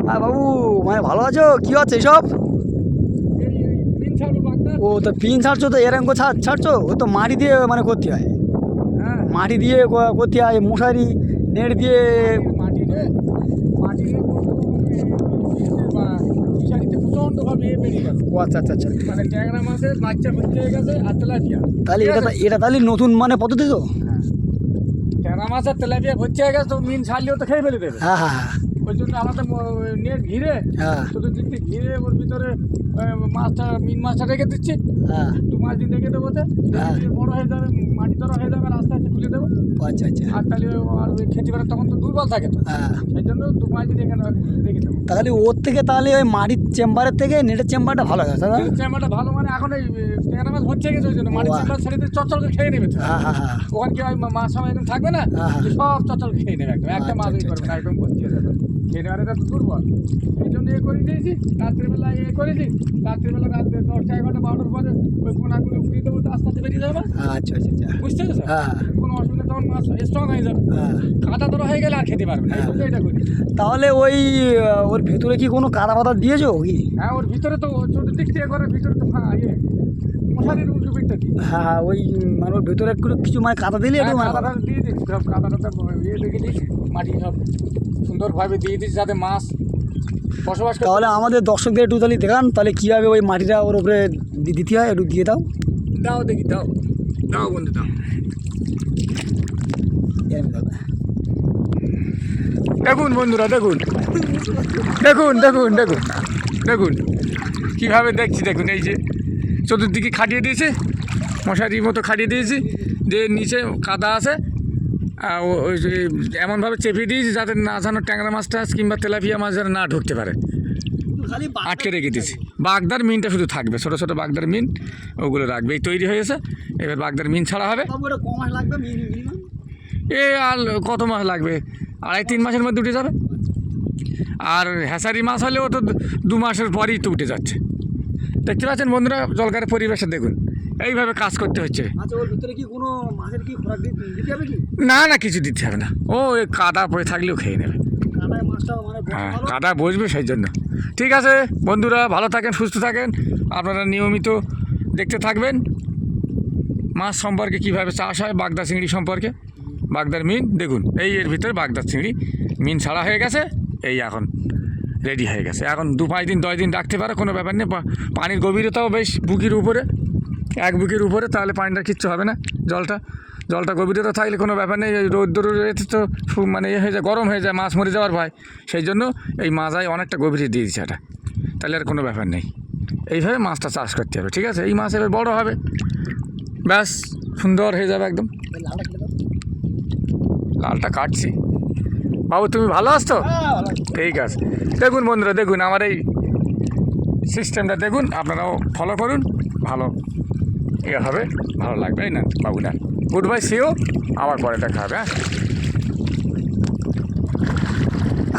হ্যাঁ বাবু, মানে ভালো আছো? কি হচ্ছে এসব? ও তো পিন ছাড়ছো, তো এরকম ছাড়ছো? ও তো মাটি দিয়ে মানে করতে হয়, মাটি দিয়ে করতে হয়, মশারি নেট দিয়ে। ও আচ্ছা আচ্ছা আচ্ছা, মানে ট্যাংরা মাছের বাচ্চা হয়ে গেছে আর তেলাপিয়া। তাহলে এটা তাহলে নতুন মানে পদ্ধতি তো? ট্যাংরা মাছ আর তেলাপিয়া ভর্তি হয়ে গেছে, তো মিন ছাড়লেও তো খেয়ে ফেলে দেবে। হ্যাঁ হ্যাঁ হ্যাঁ ওই জন্য আমাদের নেট ঘিরে, হ্যাঁ শুধু দিক দিয়ে ঘিরে ওর ভিতরে মাছটা মিন মাছটা রেখে দিচ্ছি। হ্যাঁ 2-5 দিন রেখে দেবো, হ্যাঁ। বড় হয়ে যাবে, মাটি ধরা হয়ে যাবে, আর আস্তে আস্তে খুলে দেবো। আচ্ছা আচ্ছা আর তাহলে আর ওই খেতে পারে, তখন তো দুর্বল থাকে তো, হ্যাঁ। সেই জন্য 2-5 দিন এখানে রেখে দেবো। তাহলে ওর থেকে তাহলে ওই মাটির চেম্বারের থেকে নেটের চেম্বারটা ভালো হয় দাদা? চেম্বারটা ভালো, মানে এখন এই ট্যাংরা মাছ ভর্তি হয়ে গেছে, ওই জন্য মাটির চেম্বার ছেড়ে দিয়ে চচ্চলকে খেয়ে নেবে তো। হ্যাঁ হ্যাঁ হ্যাঁ ওখানে কি হয়, মাছ সবাই একদম থাকবে না, হ্যাঁ, হ্যাঁ। সব চচ্চল খেয়ে নেবে একদম, একটা মাছ আচ্ছা, করবে না, একদম ভর্তি হয়ে যাবে। খেয়ে নেওয়ার এটা তো দুর্বল, এই জন্য করে দিয়েছি। রাত্রিবেলা করেছি, রাত্রিবেলা রাত 10টা 11টা 12টার পরে ওই কোনাগুলো উঠিয়ে দেবো, তো আস্তে আস্তে বেরিয়ে যাবে। আচ্ছা আচ্ছা আচ্ছা বুঝতে পেরেছো? হ্যাঁ কোনো অসুবিধা, তখন মাছ স্ট্রং হয়ে যাবে, হ্যাঁ। কাদা ধরা হয়ে গেলে আর খেতে পারবে না, এই জন্য এটা করি। তাহলে ওই ওর ভেতরে কি কোনো কাদা ফাদা দিয়েছো কি? হ্যাঁ, ওর ভিতরে তো চতুর্দিক থেকে ঘরের ভিতরে তো মশারির উল্টো পিঠটা দিই। হ্যাঁ হ্যাঁ, ওই মানে ওর ভেতরে একটু কিছু মানে কাদা দিলে একটু মানে কাদাটা দিয়ে দিচ্ছি, সব কাদাটা রেখে দিচ্ছি, মাটি সব সুন্দরভাবে দিয়ে দিচ্ছি যাতে মাছ বসবাস করে। তাহলে আমাদের দর্শকদের একটু তাহলে দেখান, তাহলে কীভাবে ওই মাটিটা ওর উপরে দিতে হয়, একটু দিয়ে দাও। দাও দেখি, দাও দাও বন্ধু, দাও। দেখুন বন্ধুরা, দেখুন দেখুন দেখুন দেখুন দেখুন কীভাবে দেখছি, দেখুন এই যে চতুর্দিকে খাটিয়ে দিয়েছে, মশারির মতো খাটিয়ে দিয়েছি, যে নিচে কাদা আছে, ওই যে এমনভাবে চেপে দিয়েছি যাতে না যেন ট্যাংরা মাছ টাছ কিংবা তেলাপিয়া মাছ যেন না ঢুকতে পারে, আটকে রেখে দিয়েছি। বাগদার মিনটা শুধু থাকবে, ছোটো ছোটো বাগদার মিন, ওগুলো রাখবে। এই তৈরি হয়েছে, এবার বাগদার মিন ছাড়া হবে। এ আর কত মাস লাগবে? 2.5-3 মাসের মধ্যে উঠে যাবে। আর হ্যাঁসারি মাছ হলেও তো 2 মাসের পরেই তো উঠে যাচ্ছে। দেখতে পাচ্ছেন বন্ধুরা, জলকারের পরিবেশে দেখুন, এইভাবে কাজ করতে হচ্ছে। না না, কিছু দিতে হবে না, ও এই কাদা পড়ে থাকলেও খেয়ে নেবে। হ্যাঁ, কাদা বসবে, সেই জন্য। ঠিক আছে বন্ধুরা, ভালো থাকেন, সুস্থ থাকেন, আপনারা নিয়মিত দেখতে থাকবেন মাছ সম্পর্কে, কীভাবে চাষ হয়, বাগদা চিংড়ি সম্পর্কে। বাগদার মিন দেখুন, এই এর ভিতরে বাগদার চিংড়ি মিন ছাড়া হয়ে গেছে, এই এখন রেডি হয়ে গেছে। এখন 2-5 দিন 10 দিন রাখতে পারে, কোনো ব্যাপার নেই। পানির গভীরতাও বেশ বুকের উপরে, 1 বুকের উপরে, তাহলে পানিটা কিচ্ছু হবে না। জলটা গভীরতা থাকলে কোনো ব্যাপার নেই। রোদ্দুর তো মানে হয়ে যায়, গরম হয়ে যায়, মাছ মরে যাওয়ার ভয়, সেই জন্য এই মাজায় অনেকটা গভীরে দিয়ে দিচ্ছে এটা, তাহলে আর কোনো ব্যাপার নেই। এইভাবে মাছটা চাষ করতে হবে, ঠিক আছে? এই মাছ এবার বড়ো হবে, ব্যাস সুন্দর হয়ে যাবে একদম। লালটা কাটছি। বাবু তুমি ভালো আছো? ঠিক আছে। দেখুন বন্ধুরা, দেখুন আমার এই সিস্টেমটা দেখুন, আপনারাও ফলো করুন, ভালো হবে, ভালো লাগবে। এই না বাবুরা, গুড বাই, সিও, আবার পরে দেখা হবে। হ্যাঁ।